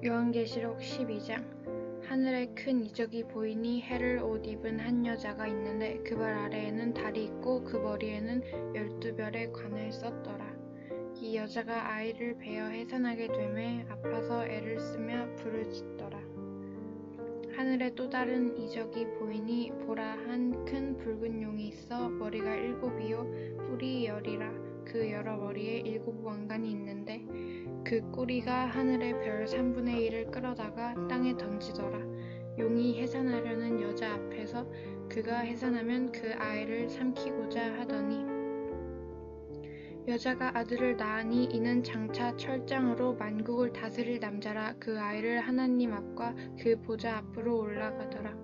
요한계시록 12장. 하늘에 큰 이적이 보이니 해를 옷 입은 한 여자가 있는데 그 발 아래에는 달이 있고 그 머리에는 12별의 관을 썼더라. 이 여자가 아이를 베어 해산하게 되매 아파서 애를 쓰며 불을 짓더라. 하늘에 또 다른 이적이 보이니 보라, 한 큰 붉은 용이 있어 머리가 7이요 뿔이 10이라. 그 여러 머리에 7 왕관이 있는데 그 꼬리가 하늘의 별 3분의 1을 끌어다가 땅에 던지더라. 용이 해산하려는 여자 앞에서 그가 해산하면 그 아이를 삼키고자 하더니 여자가 아들을 낳으니 이는 장차 철장으로 만국을 다스릴 남자라. 그 아이를 하나님 앞과 그 보좌 앞으로 올라가더라.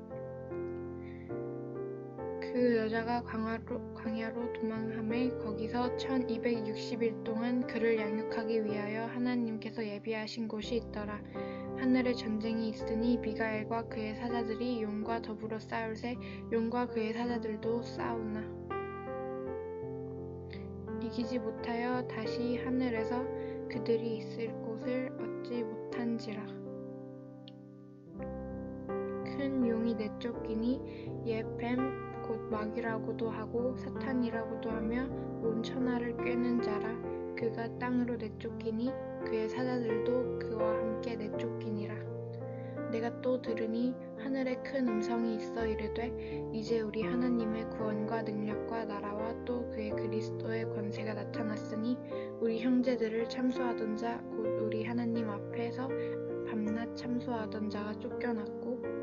그 여자가 광야로 도망하매 거기서 1260일 동안 그를 양육하기 위하여 하나님께서 예비하신 곳이 있더라. 하늘에 전쟁이 있으니 미가엘과 그의 사자들이 용과 더불어 싸울새 용과 그의 사자들도 싸우나 이기지 못하여 다시 하늘에서 그들이 있을 곳을 얻지 못한지라. 큰 용이 내쫓기니 옛 뱀 곧 마귀라고도 하고 사탄이라고도 하며 온 천하를 꿰는 자라. 그가 땅으로 내쫓기니 그의 사자들도 그와 함께 내쫓기니라. 내가 또 들으니 하늘에 큰 음성이 있어 이르되 이제 우리 하나님의 구원과 능력과 나라와 또 그의 그리스도의 권세가 나타났으니 우리 형제들을 참소하던 자 곧 우리 하나님 앞에서 밤낮 참소하던 자가 쫓겨났고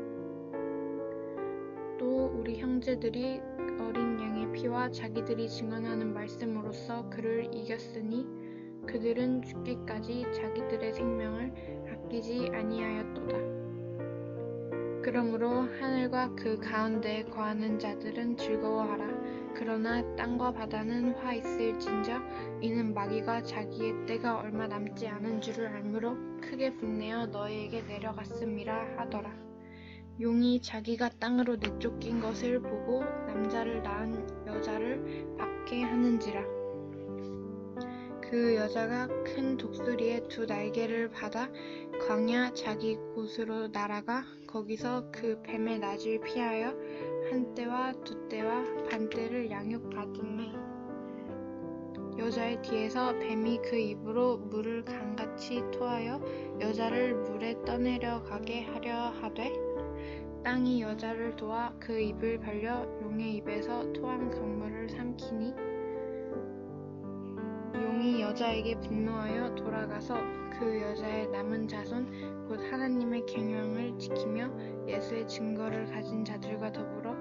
또 우리 형제들이 어린 양의 피와 자기들이 증언하는 말씀으로써 그를 이겼으니 그들은 죽기까지 자기들의 생명을 아끼지 아니하였도다. 그러므로 하늘과 그 가운데에 거하는 자들은 즐거워하라. 그러나 땅과 바다는 화 있을진저 이는 마귀가 자기의 때가 얼마 남지 않은 줄을 알므로 크게 분내어 너희에게 내려갔음이라 하더라. 용이 자기가 땅으로 내쫓긴 것을 보고 남자를 낳은 여자를 받게 하는지라. 그 여자가 큰 독수리의 2 날개를 받아 광야 자기 곳으로 날아가 거기서 그 뱀의 낯을 피하여 1때와 2때와 반때를 양육받음에 여자의 뒤에서 뱀이 그 입으로 물을 강같이 토하여 여자를 물에 떠내려가게 하려 하되 땅이 여자를 도와 그 입을 벌려 용의 입에서 토한 강물을 삼키니 용이 여자에게 분노하여 돌아가서 그 여자의 남은 자손 곧 하나님의 계명을 지키며 예수의 증거를 가진 자들과 더불어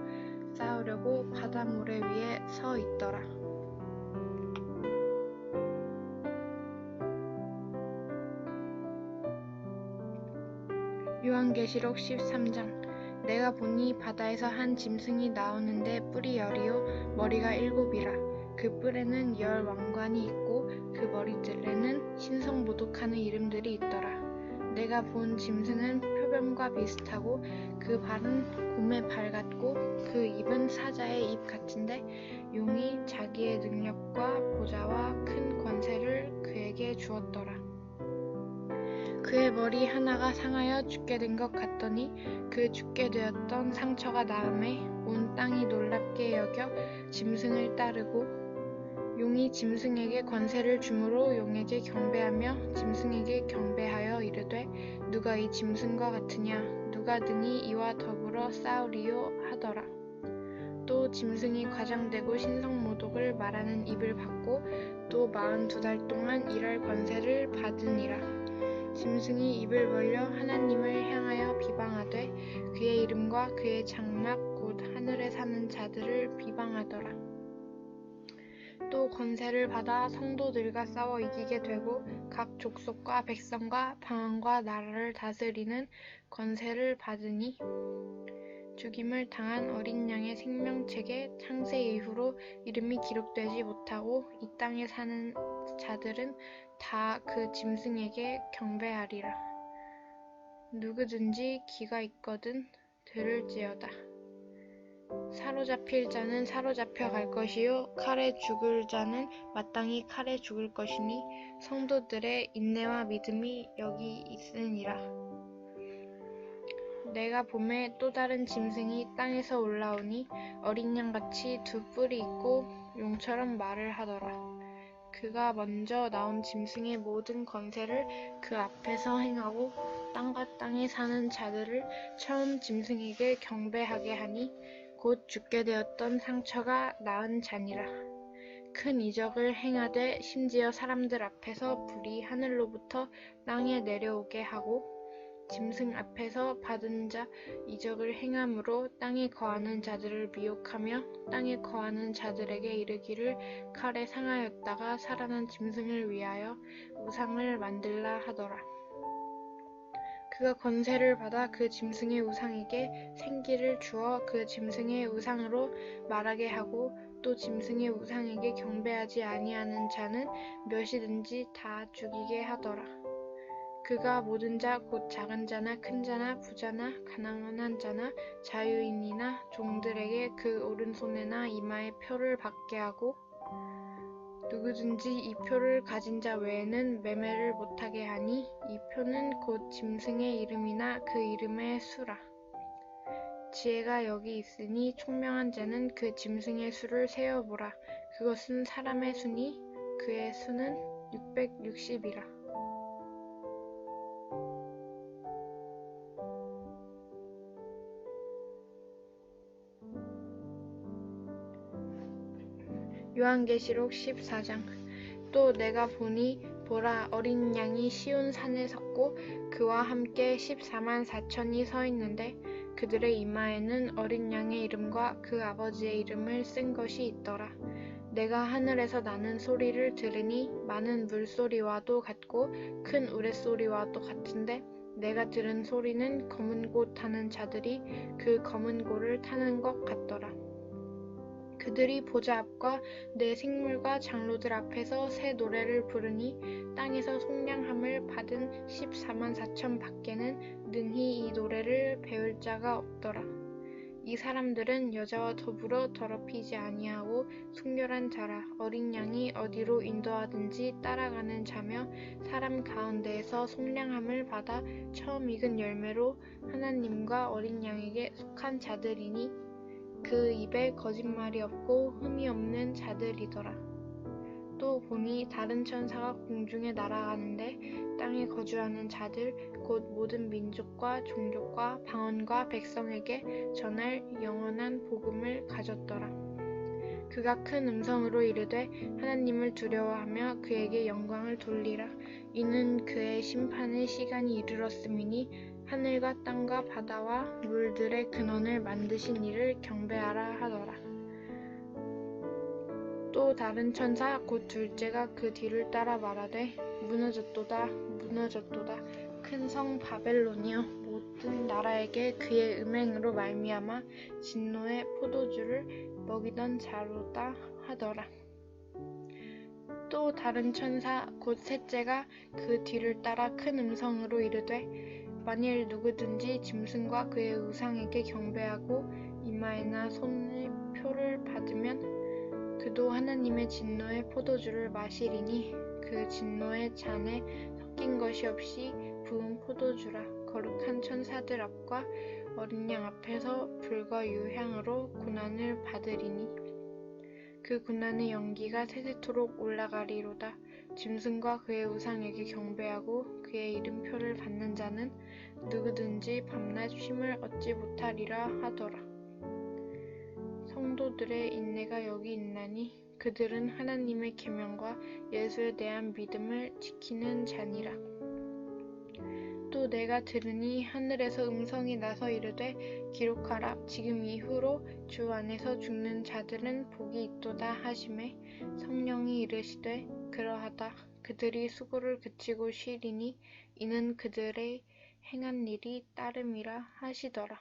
싸우려고 바다 모래 위에 서 있더라. 요한계시록 13장. 내가 보니 바다에서 한 짐승이 나오는데 뿔이 10이요 머리가 7이라. 그 뿔에는 10 왕관이 있고 그 머리들에는 신성모독하는 이름들이 있더라. 내가 본 짐승은 표범과 비슷하고 그 발은 곰의 발 같고 그 입은 사자의 입 같은데 용이 자기의 능력과 보좌와 큰 권세를 그에게 주었더라. 그의 머리 하나가 상하여 죽게 된 것 같더니 그 죽게 되었던 상처가 나음에 온 땅이 놀랍게 여겨 짐승을 따르고 용이 짐승에게 권세를 주므로 용에게 경배하며 짐승에게 경배하여 이르되 누가 이 짐승과 같으냐 누가 능히 이와 더불어 싸우리요 하더라. 또 짐승이 과장되고 신성모독을 말하는 입을 받고 또 42달 동안 일할 권세를 받으니라. 짐승이 입을 벌려 하나님을 향하여 비방하되 그의 이름과 그의 장막 곧 하늘에 사는 자들을 비방하더라. 또 권세를 받아 성도들과 싸워 이기게 되고 각 족속과 백성과 방언과 나라를 다스리는 권세를 받으니 죽임을 당한 어린 양의 생명책에 창세 이후로 이름이 기록되지 못하고 이 땅에 사는 자들은 다 그 짐승에게 경배하리라. 누구든지 귀가 있거든 들을지어다. 사로잡힐 자는 사로잡혀 갈 것이요 칼에 죽을 자는 마땅히 칼에 죽을 것이니 성도들의 인내와 믿음이 여기 있으니라. 내가 봄에 또 다른 짐승이 땅에서 올라오니 어린 양같이 두 뿔이 있고 용처럼 말을 하더라. 그가 먼저 나온 짐승의 모든 권세를 그 앞에서 행하고 땅과 땅에 사는 자들을 처음 짐승에게 경배하게 하니 곧 죽게 되었던 상처가 나은 자니라. 큰 이적을 행하되 심지어 사람들 앞에서 불이 하늘로부터 땅에 내려오게 하고 짐승 앞에서 받은 자 이적을 행함으로 땅에 거하는 자들을 미혹하며 땅에 거하는 자들에게 이르기를 칼에 상하였다가 살아난 짐승을 위하여 우상을 만들라 하더라. 그가 권세를 받아 그 짐승의 우상에게 생기를 주어 그 짐승의 우상으로 말하게 하고 또 짐승의 우상에게 경배하지 아니하는 자는 몇이든지 다 죽이게 하더라. 그가 모든 자 곧 작은 자나 큰 자나 부자나 가난한 자나 자유인이나 종들에게 그 오른손에나 이마에 표를 받게 하고 누구든지 이 표를 가진 자 외에는 매매를 못하게 하니 이 표는 곧 짐승의 이름이나 그 이름의 수라. 지혜가 여기 있으니 총명한 자는 그 짐승의 수를 세어보라. 그것은 사람의 수니 그의 수는 660이라. 요한계시록 14장. 또 내가 보니 보라 어린 양이 시온 산에 섰고 그와 함께 14만 4천이 서 있는데 그들의 이마에는 어린 양의 이름과 그 아버지의 이름을 쓴 것이 있더라. 내가 하늘에서 나는 소리를 들으니 많은 물소리와도 같고 큰 우레소리와도 같은데 내가 들은 소리는 검은 고 타는 자들이 그 검은 고를 타는 것 같더라. 그들이 보좌 앞과 내 생물과 장로들 앞에서 새 노래를 부르니 땅에서 속량함을 받은 14만 4천 밖에는 능히 이 노래를 배울 자가 없더라. 이 사람들은 여자와 더불어 더럽히지 아니하고 순결한 자라. 어린 양이 어디로 인도하든지 따라가는 자며 사람 가운데에서 속량함을 받아 처음 익은 열매로 하나님과 어린 양에게 속한 자들이니 그 입에 거짓말이 없고 흠이 없는 자들이더라. 또 보니 다른 천사가 공중에 날아가는데 땅에 거주하는 자들 곧 모든 민족과 종족과 방언과 백성에게 전할 영원한 복음을 가졌더라. 그가 큰 음성으로 이르되 하나님을 두려워하며 그에게 영광을 돌리라. 이는 그의 심판의 시간이 이르렀음이니 하늘과 땅과 바다와 물들의 근원을 만드신 이를 경배하라 하더라. 또 다른 천사 곧 둘째가 그 뒤를 따라 말하되 무너졌도다 무너졌도다 큰 성 바벨론이여 모든 나라에게 그의 음행으로 말미암아 진노의 포도주를 먹이던 자로다 하더라. 또 다른 천사 곧 셋째가 그 뒤를 따라 큰 음성으로 이르되 만일 누구든지 짐승과 그의 우상에게 경배하고 이마에나 손에 표를 받으면 그도 하나님의 진노의 포도주를 마시리니 그 진노의 잔에 섞인 것이 없이 부은 포도주라. 거룩한 천사들 앞과 어린 양 앞에서 불과 유향으로 고난을 받으리니 그 고난의 연기가 세세토록 올라가리로다. 짐승과 그의 우상에게 경배하고 그의 이름표를 받는 자는 누구든지 밤낮 쉼을 얻지 못하리라 하더라. 성도들의 인내가 여기 있나니 그들은 하나님의 계명과 예수에 대한 믿음을 지키는 자니라. 또 내가 들으니 하늘에서 음성이 나서 이르되 기록하라. 지금 이후로 주 안에서 죽는 자들은 복이 있도다 하시매 성령이 이르시되 그러하다. 그들이 수고를 그치고 쉬리니 이는 그들의 행한 일이 따름이라 하시더라.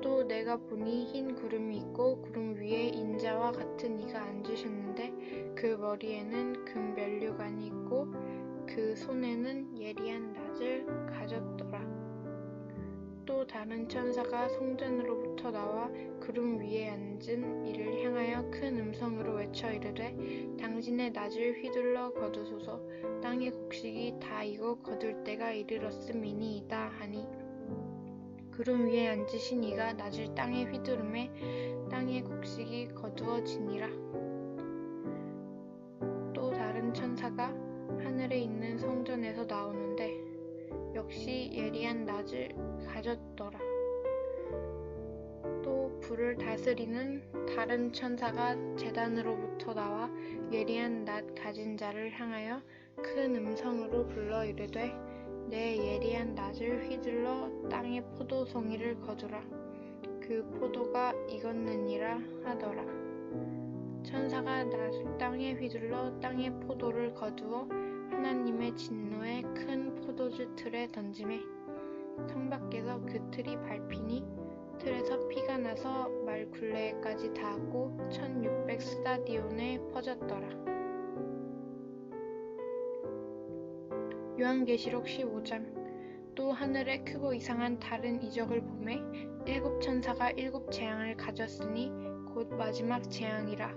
또 내가 보니 흰 구름이 있고 구름 위에 인자와 같은 이가 앉으셨는데 그 머리에는 금 면류관이 있고 그 손에는 예리한 낫을 가졌더라. 또 다른 천사가 성전으로부터 나와 구름 위에 앉은 이를 향하여 큰 음성으로 외쳐 이르되 당신의 낫을 휘둘러 거두소서. 땅의 곡식이 다 익어 거둘 때가 이르렀음이니이다 하니 구름 위에 앉으신 이가 낯을 땅에 휘두르매 땅의 곡식이 거두어지니라. 또 다른 천사가 하늘에 있는 성전에서 나오는데 역시 예리한 낯을 가졌더라. 또 불을 다스리는 다른 천사가 제단으로부터 나와 예리한 낯 가진 자를 향하여 큰 음성으로 불러 이르되 내 예리한 낯을 휘둘러 땅의 포도송이를 거두라. 그 포도가 익었느니라 하더라. 천사가 낯을 땅에 휘둘러 땅의 포도를 거두어 하나님의 진노의 큰 포도주 틀에 던지매 성 밖에서 그 틀이 밟히니 틀에서 피가 나서 말 굴레에까지 닿았고 1600 스타디온에 퍼졌더라. 요한계시록 15장. 또 하늘에 크고 이상한 다른 이적을 보매 일곱 천사가 일곱 재앙을 가졌으니 곧 마지막 재앙이라.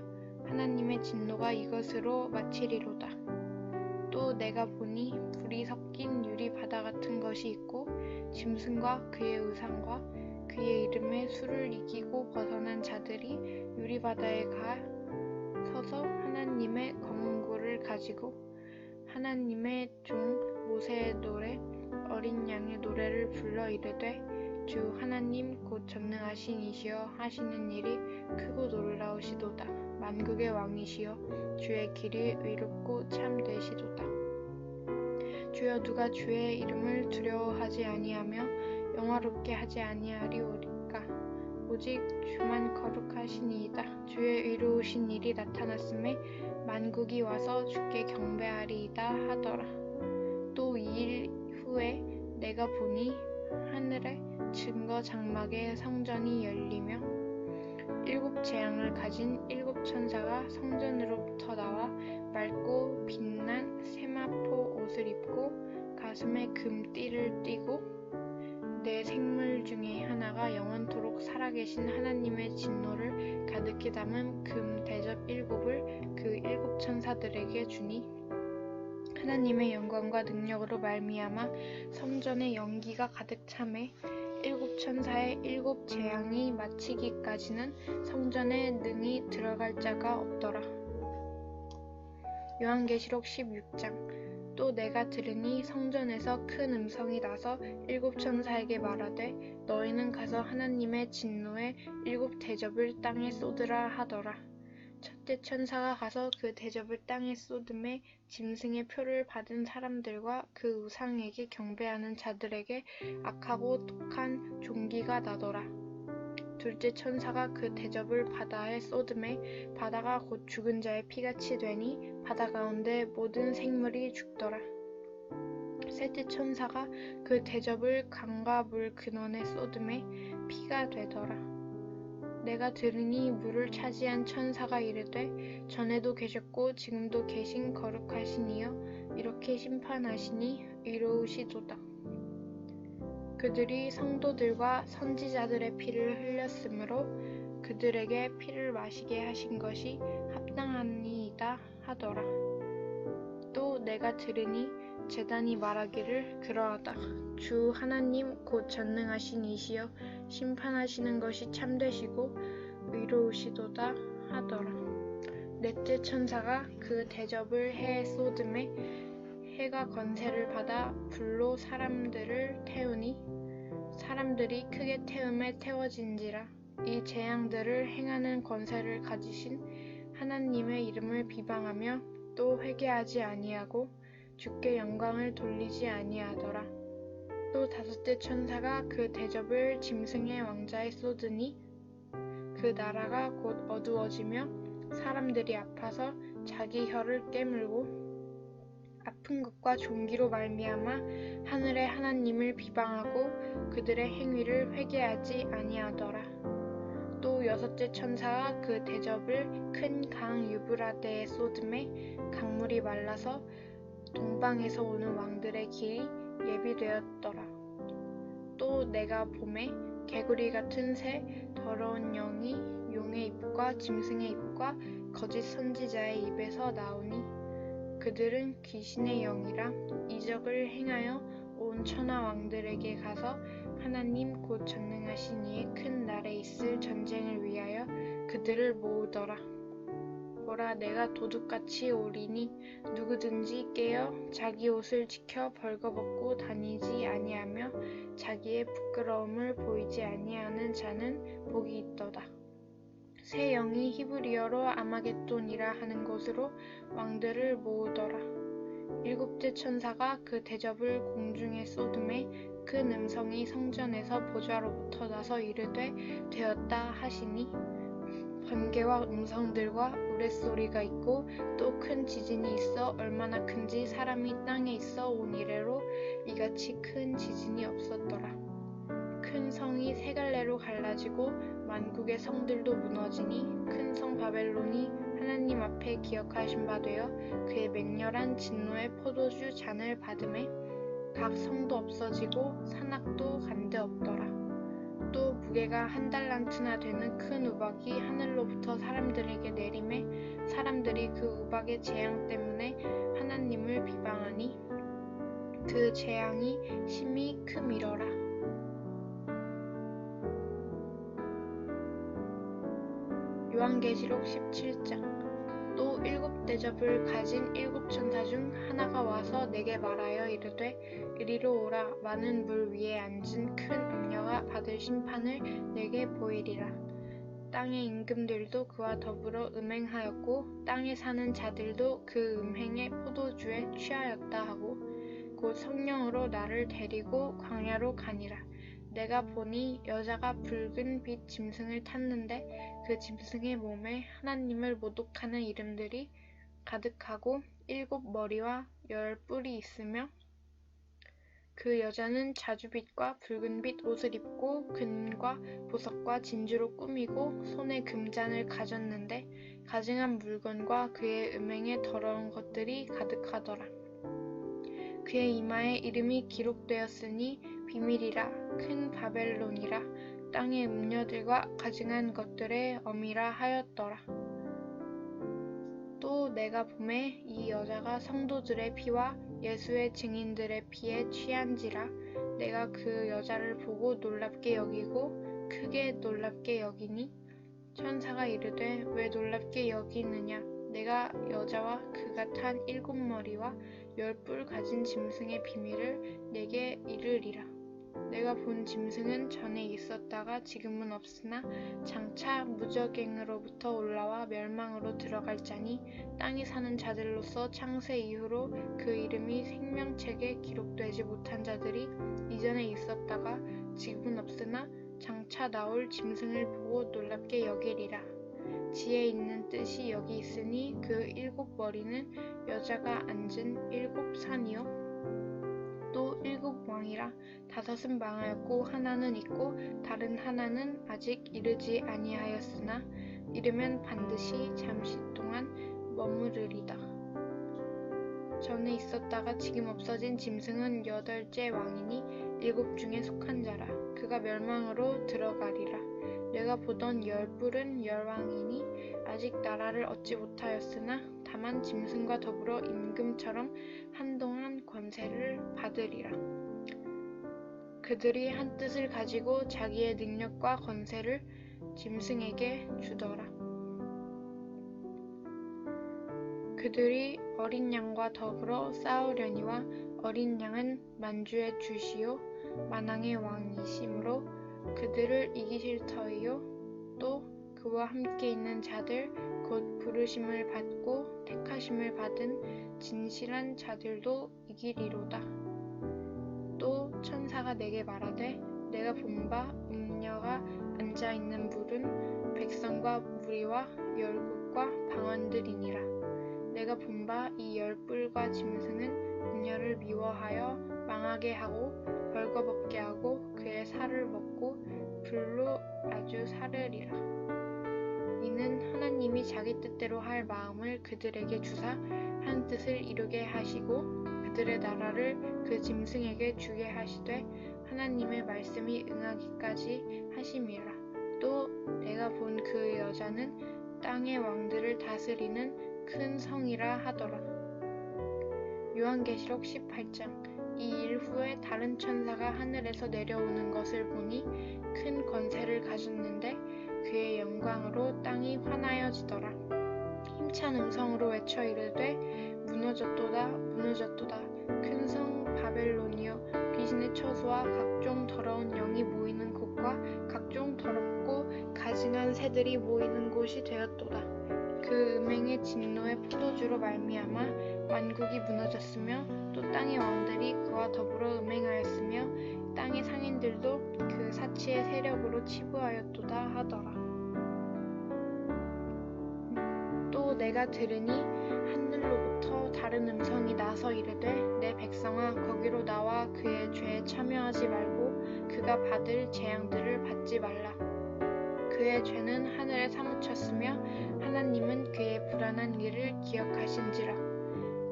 하나님의 진노가 이것으로 마치리로다. 또 내가 보니 불이 섞인 유리 바다 같은 것이 있고 짐승과 그의 의상과 그의 이름의 수를 이기고 벗어난 자들이 유리 바다에 가 서서 하나님의 검은고를 가지고 하나님의 종 모세의 노래 어린 양의 노래를 불러 이르되 주 하나님 곧 전능하신 이시여 하시는 일이 크고 놀라우시도다. 만국의 왕이시여 주의 길이 의롭고 참되시도다. 주여 누가 주의 이름을 두려워하지 아니하며 영화롭게 하지 아니하리오리까. 오직 주만 거룩하시니이다. 주의 의로우신 일이 나타났음에 만국이 와서 주께 경배하리이다 하더라. 또 2일 후에 내가 보니 하늘에 증거 장막의 성전이 열리며 일곱 재앙을 가진 일곱 천사가 성전으로부터 나와 맑고 빛난 세마포 옷을 입고 가슴에 금띠를 띠고 네 생물 중에 하나가 영원토록 살아계신 하나님의 진노를 가득히 담은 금 대접 일곱을 그 일곱 천사들에게 주니 하나님의 영광과 능력으로 말미암아 성전에 연기가 가득 차매 일곱 천사의 일곱 재앙이 마치기까지는 성전에 능히 들어갈 자가 없더라. 요한계시록 16장. 또 내가 들으니 성전에서 큰 음성이 나서 일곱 천사에게 말하되 너희는 가서 하나님의 진노의 일곱 대접을 땅에 쏟으라 하더라. 첫째 천사가 가서 그 대접을 땅에 쏟음에 짐승의 표를 받은 사람들과 그 우상에게 경배하는 자들에게 악하고 독한 종기가 나더라. 둘째 천사가 그 대접을 바다에 쏟음에 바다가 곧 죽은 자의 피같이 되니 바다 가운데 모든 생물이 죽더라. 셋째 천사가 그 대접을 강과 물 근원에 쏟음에 피가 되더라. 내가 들으니 물을 차지한 천사가 이르되 전에도 계셨고 지금도 계신 거룩하신 이여 이렇게 심판하시니 의로우시도다. 그들이 성도들과 선지자들의 피를 흘렸으므로 그들에게 피를 마시게 하신 것이 합당하니이다 하더라. 또 내가 들으니 제단이 말하기를 그러하다. 주 하나님 곧 전능하신 이시여 심판하시는 것이 참되시고 의로우시도다 하더라. 넷째 천사가 그 대접을 해에 쏟음에 해가 권세를 받아 불로 사람들을 태우니 사람들이 크게 태움에 태워진지라. 이 재앙들을 행하는 권세를 가지신 하나님의 이름을 비방하며 또 회개하지 아니하고 주께 영광을 돌리지 아니하더라. 또 다섯째 천사가 그 대접을 짐승의 왕자에 쏟으니 그 나라가 곧 어두워지며 사람들이 아파서 자기 혀를 깨물고 아픈 것과 종기로 말미암아 하늘의 하나님을 비방하고 그들의 행위를 회개하지 아니하더라. 또 여섯째 천사가 그 대접을 큰 강 유브라데에 쏟음에 강물이 말라서 동방에서 오는 왕들의 길이 예비되었더라. 또 내가 보매 개구리 같은 새 더러운 영이 용의 입과 짐승의 입과 거짓 선지자의 입에서 나오니 그들은 귀신의 영이라 이적을 행하여 온 온 천하 왕들에게 가서 하나님 곧 전능하신 이의 큰 날에 있을 전쟁을 위하여 그들을 모으더라. 보라, 내가 도둑같이 오리니 누구든지 깨어 자기 옷을 지켜 벌거벗고 다니지 아니하며 자기의 부끄러움을 보이지 아니하는 자는 복이 있도다. 새 영이 히브리어로 아마겟돈이라 하는 곳으로 왕들을 모으더라. 일곱째 천사가 그 대접을 공중에 쏟음에 큰 음성이 성전에서 보좌로부터 나서 이르되 되었다 하시니 번개와 음성들과 우레소리가 있고 또 큰 지진이 있어 얼마나 큰지 사람이 땅에 있어 온 이래로 이같이 큰 지진이 없었더라. 큰 성이 세 갈래로 갈라지고 만국의 성들도 무너지니 큰 성 바벨론이 하나님 앞에 기억하신 바 되어 그의 맹렬한 진노의 포도주 잔을 받음에 각 성도 없어지고 산악도 간데 없더라. 또 무게가 1달란트나 되는 큰 우박이 하늘로부터 사람들에게 내림에 사람들이 그 우박의 재앙 때문에 하나님을 비방하니 그 재앙이 심히 크미러라. 요한계시록 17장. 또 일곱 대접을 가진 일곱 천사 중 하나가 와서 내게 말하여 이르되 이리로 오라. 많은 물 위에 앉은 큰 음녀가 받을 심판을 내게 보이리라. 땅의 임금들도 그와 더불어 음행하였고 땅에 사는 자들도 그 음행의 포도주에 취하였다 하고 곧 성령으로 나를 데리고 광야로 가니라. 내가 보니 여자가 붉은 빛 짐승을 탔는데 그 짐승의 몸에 하나님을 모독하는 이름들이 가득하고 7 머리와 10 뿔이 있으며 그 여자는 자주빛과 붉은빛 옷을 입고 금과 보석과 진주로 꾸미고 손에 금잔을 가졌는데 가증한 물건과 그의 음행에 더러운 것들이 가득하더라. 그의 이마에 이름이 기록되었으니 비밀이라 큰 바벨론이라 땅의 음녀들과 가증한 것들의 어미라 하였더라. 또 내가 보매 이 여자가 성도들의 피와 예수의 증인들의 피에 취한지라. 내가 그 여자를 보고 놀랍게 여기고 크게 놀랍게 여기니 천사가 이르되 왜 놀랍게 여기느냐. 내가 여자와 그가 탄 7 머리와 10 뿔 가진 짐승의 비밀을 내게 이르리라. 내가 본 짐승은 전에 있었다가 지금은 없으나 장차 무적행으로부터 올라와 멸망으로 들어갈 자니 땅에 사는 자들로서 창세 이후로 그 이름이 생명책에 기록되지 못한 자들이 이전에 있었다가 지금은 없으나 장차 나올 짐승을 보고 놀랍게 여기리라. 지혜 있는 뜻이 여기 있으니 그 7 머리는 여자가 앉은 7 산이요 또 7 왕이라. 5은 망하였고 하나는 있고 다른 하나는 아직 이르지 아니하였으나 이르면 반드시 잠시 동안 머무르리다. 전에 있었다가 지금 없어진 짐승은 8째 왕이니 7 중에 속한 자라. 그가 멸망으로 들어가리라. 내가 보던 10 뿔은 10왕이니 아직 나라를 얻지 못하였으나 다만 짐승과 더불어 임금처럼 한동안 권세를 받으리라. 그들이 한 뜻을 가지고 자기의 능력과 권세를 짐승에게 주더라. 그들이 어린 양과 더불어 싸우려니와 어린 양은 만주의 주시요 만왕의 왕이시므로 그들을 이기실 터이요 또 그와 함께 있는 자들 곧 부르심을 받고 택하심을 받은 진실한 자들도 이기리로다. 또 천사가 내게 말하되 내가 본 바 음녀가 앉아있는 물은 백성과 무리와 열국과 방언들이니라. 내가 본 바 이 10 뿔과 짐승은 음녀를 미워하여 망하게 하고 벌거벗게 하고 그의 살을 먹고 불로 아주 사르리라. 이는 하나님이 자기 뜻대로 할 마음을 그들에게 주사 한 뜻을 이루게 하시고 그들의 나라를 그 짐승에게 주게 하시되 하나님의 말씀이 응하기까지 하심이라. 또 내가 본 그 여자는 땅의 왕들을 다스리는 큰 성이라 하더라. 요한계시록 18장. 이 일 후에 다른 천사가 하늘에서 내려오는 것을 보니 큰 권세를 가졌는데 그의 영광으로 땅이 환하여지더라. 힘찬 음성으로 외쳐 이르되 무너졌도다 무너졌도다 큰 성 바벨론이여 귀신의 처소와 각종 더러운 영이 모이는 곳과 각종 더럽고 가증한 새들이 모이는 곳이 되었도다. 그 음행의 진노의 포도주로 말미암아 만국이 무너졌으며 또 땅의 왕들이 그와 더불어 음행하였으며 땅의 상인들도 그 사치의 세력으로 치부하였도다 하더라. 또 내가 들으니 하늘로부터 다른 음성이 나서 이르되 내 백성아 거기로 나와 그의 죄에 참여하지 말고 그가 받을 재앙들을 받지 말라. 그의 죄는 하늘에 사무쳤으며 하나님은 그의 불안한 일을 기억하신지라.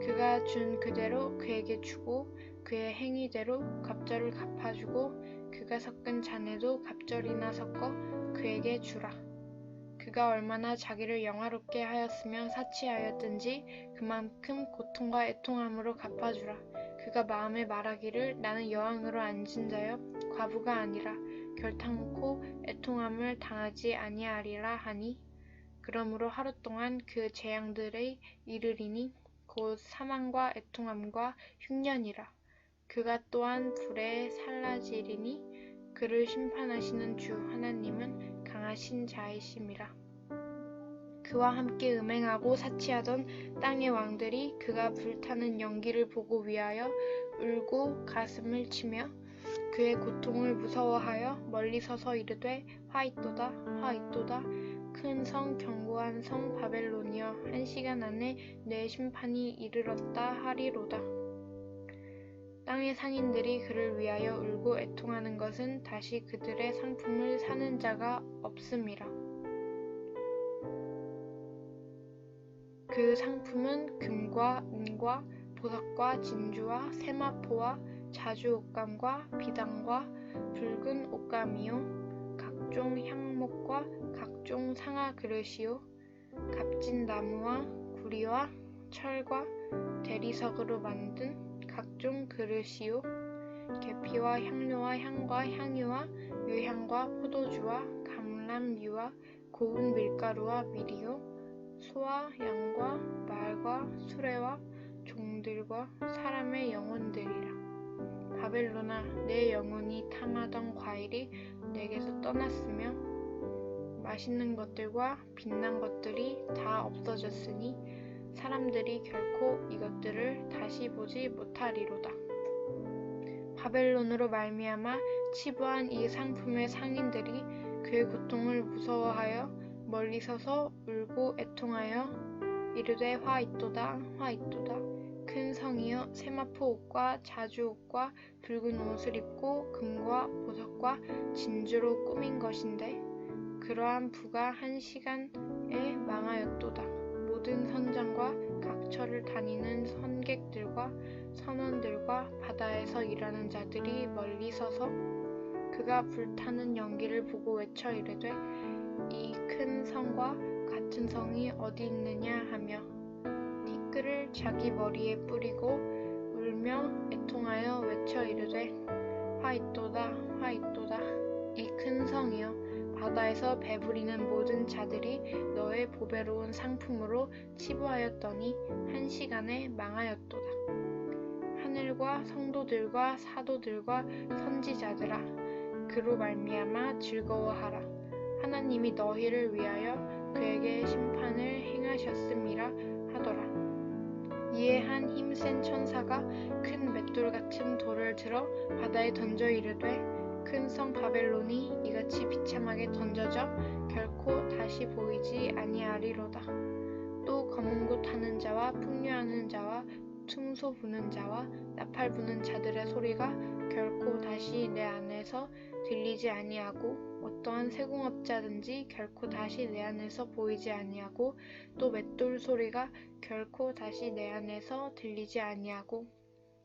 그가 준 그대로 그에게 주고 그의 행위대로 갑절을 갚아주고 그가 섞은 잔에도 갑절이나 섞어 그에게 주라. 그가 얼마나 자기를 영화롭게 하였으며 사치하였든지 그만큼 고통과 애통함으로 갚아주라. 그가 마음에 말하기를 나는 여왕으로 앉은 자여 과부가 아니라 결탄코 애통함을 당하지 아니하리라 하니 그러므로 하루 동안 그 재앙들의 이르리니 곧 사망과 애통함과 흉년이라. 그가 또한 불에 살라지리니 그를 심판하시는 주 하나님은 강하신 자이심이라. 그와 함께 음행하고 사치하던 땅의 왕들이 그가 불타는 연기를 보고 위하여 울고 가슴을 치며 그의 고통을 무서워하여 멀리 서서 이르되 화이또다 화이또다 큰 성 견고한 성 바벨론이여 한 시간 안에 내 심판이 이르렀다 하리로다. 땅의 상인들이 그를 위하여 울고 애통하는 것은 다시 그들의 상품을 사는 자가 없음이라. 그 상품은 금과 은과 보석과 진주와 세마포와 자주 옷감과 비단과 붉은 옷감이요 각종 향목과 각종 상아 그릇이요 값진 나무와 구리와 철과 대리석으로 만든 각종 그릇이요 계피와 향료와 향과 향유와 유향과 포도주와 감람유와 고운 밀가루와 밀이요 소와 양과 말과 수레와 종들과 사람의 영혼들이라. 바벨론아 내 영혼이 탐하던 과일이 내게서 떠났으며 맛있는 것들과 빛난 것들이 다 없어졌으니 사람들이 결코 이것들을 다시 보지 못하리로다. 바벨론으로 말미암아 치부한 이 상품의 상인들이 그의 고통을 무서워하여 멀리 서서 울고 애통하여 이르되 화이또다 화이또다 큰 성이여 세마포 옷과 자주 옷과 붉은 옷을 입고 금과 보석과 진주로 꾸민 것인데 그러한 부가 한 시간에 망하였도다. 모든 선장과 각처를 다니는 선객들과 선원들과 바다에서 일하는 자들이 멀리 서서 그가 불타는 연기를 보고 외쳐 이르되 이 큰 성과 같은 성이 어디 있느냐 하며 티끌을 자기 머리에 뿌리고 울며 애통하여 외쳐 이르되 화이또다 화이또다 이 큰 성이여 바다에서 배부리는 모든 자들이 너의 보배로운 상품으로 치부하였더니 한 시간에 망하였도다. 하늘과 성도들과 사도들과 선지자들아 그로 말미암아 즐거워하라. 하나님이 너희를 위하여 그에게 심판을 행하셨음이라 하더라. 이에 한 힘센 천사가 큰 맷돌 같은 돌을 들어 바다에 던져 이르되 큰 성 바벨론이 이같이 비참하게 던져져 결코 다시 보이지 아니하리로다. 또 검은 고 타는 자와 풍류하는 자와 퉁소 부는 자와 나팔 부는 자들의 소리가 결코 다시 내 안에서 들리지 아니하고 어떠한 세공업자든지 결코 다시 내 안에서 보이지 아니하고 또 맷돌 소리가 결코 다시 내 안에서 들리지 아니하고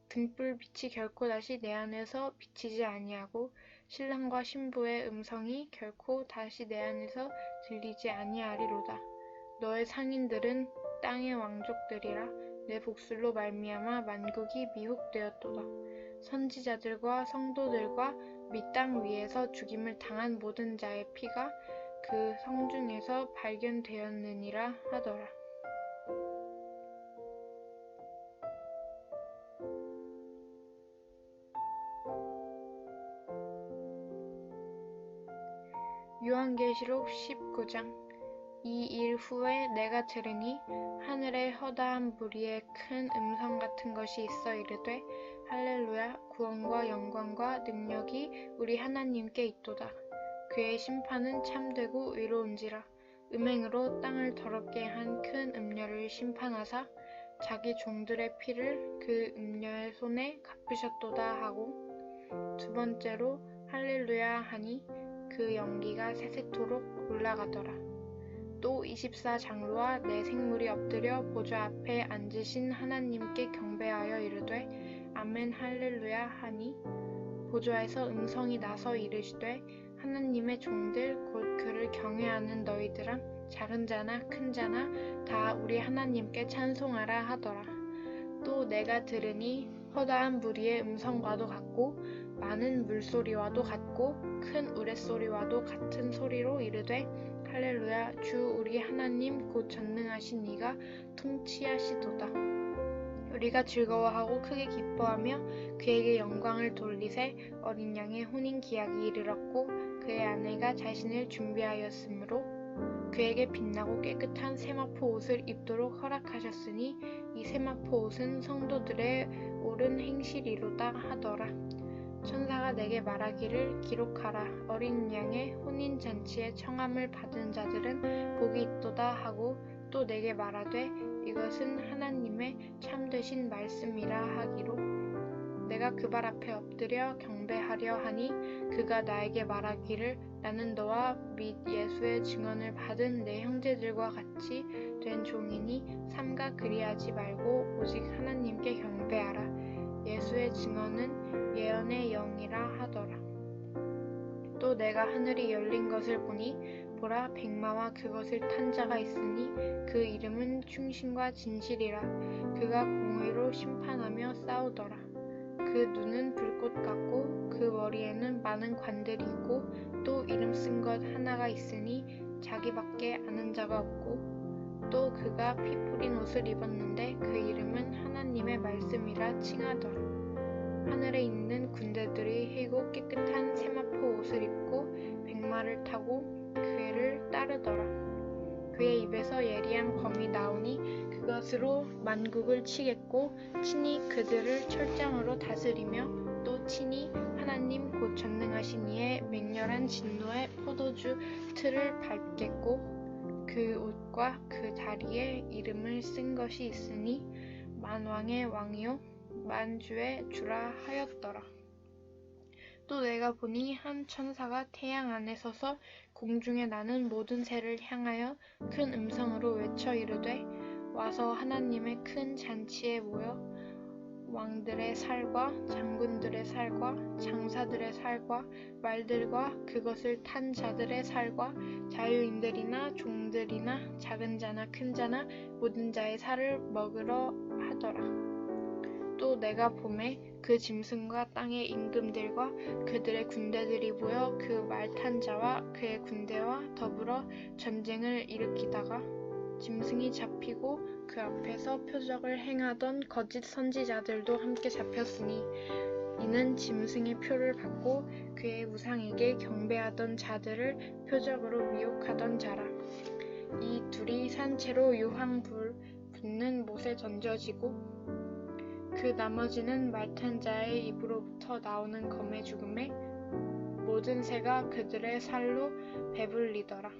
등불빛이 결코 다시 내 안에서 비치지 아니하고 신랑과 신부의 음성이 결코 다시 내 안에서 들리지 아니하리로다. 너의 상인들은 땅의 왕족들이라 내 복술로 말미암아 만국이 미혹되었도다. 선지자들과 성도들과 및 땅 위에서 죽임을 당한 모든 자의 피가 그 성중에서 발견되었느니라 하더라. 요한계시록 19장. 이 일 후에 내가 들으니 하늘에 허다한 무리의 큰 음성 같은 것이 있어 이르되 할렐루야 구원과 영광과 능력이 우리 하나님께 있도다. 그의 심판은 참되고 의로운지라. 음행으로 땅을 더럽게 한 큰 음녀를 심판하사 자기 종들의 피를 그 음녀의 손에 갚으셨도다 하고 두 번째로 할렐루야 하니 그 연기가 세세토록 올라가더라. 또 24장로와 네 생물이 엎드려 보좌 앞에 앉으신 하나님께 경배하여 이르되 아멘 할렐루야 하니 보좌에서 음성이 나서 이르시되 하나님의 종들 곧 그를 경외하는 너희들아 작은 자나 큰 자나 다 우리 하나님께 찬송하라 하더라. 또 내가 들으니 허다한 무리의 음성과도 같고 많은 물소리와도 같고 큰 우레소리와도 같은 소리로 이르되 할렐루야 주 우리 하나님 곧 전능하신 이가 통치하시도다. 우리가 즐거워하고 크게 기뻐하며 그에게 영광을 돌리세 어린 양의 혼인 기약이 이르렀고 그의 아내가 자신을 준비하였으므로 그에게 빛나고 깨끗한 세마포 옷을 입도록 허락하셨으니 이 세마포 옷은 성도들의 옳은 행실이로다 하더라. 천사가 내게 말하기를 기록하라. 어린 양의 혼인잔치에 청함을 받은 자들은 복이 있도다 하고 또 내게 말하되 이것은 하나님의 참되신 말씀이라 하기로 내가 그 발 앞에 엎드려 경배하려 하니 그가 나에게 말하기를 나는 너와 및 예수의 증언을 받은 내 형제들과 같이 된 종이니 삼가 그리하지 말고 오직 하나님께 경배하라. 예수의 증언은 예언의 영이라 하더라. 또 내가 하늘이 열린 것을 보니 보라 백마와 그것을 탄 자가 있으니 그 이름은 충신과 진실이라. 그가 공의로 심판하며 싸우더라. 그 눈은 불꽃 같고 그 머리에는 많은 관들이 있고 또 이름 쓴 것 하나가 있으니 자기밖에 아는 자가 없고 또 그가 피 뿌린 옷을 입었는데 그 이름은 하나님의 말씀이라 칭하더라. 하늘에 있는 군대들이 희고 깨끗한 세마포 옷을 입고 백마를 타고 그를 따르더라. 그의 입에서 예리한 검이 나오니 그것으로 만국을 치겠고 친히 그들을 철장으로 다스리며 또 친히 하나님 곧 전능하신 이의 맹렬한 진노의 포도주 틀을 밟겠고 그 옷과 그 다리에 이름을 쓴 것이 있으니 만왕의 왕이요 만주의 주라 하였더라. 또 내가 보니 한 천사가 태양 안에 서서 공중에 나는 모든 새를 향하여 큰 음성으로 외쳐 이르되 와서 하나님의 큰 잔치에 모여 왕들의 살과 장군들의 살과 장사들의 살과 말들과 그것을 탄 자들의 살과 자유인들이나 종들이나 작은 자나 큰 자나 모든 자의 살을 먹으러 하더라. 또 내가 보매 그 짐승과 땅의 임금들과 그들의 군대들이 모여 그 말 탄 자와 그의 군대와 더불어 전쟁을 일으키다가 짐승이 잡히고 그 앞에서 표적을 행하던 거짓 선지자들도 함께 잡혔으니 이는 짐승의 표를 받고 그의 우상에게 경배하던 자들을 표적으로 미혹하던 자라. 이 둘이 산채로 유황불 붙는 못에 던져지고 그 나머지는 말탄 자의 입으로부터 나오는 검의 죽음에 모든 새가 그들의 살로 배불리더라.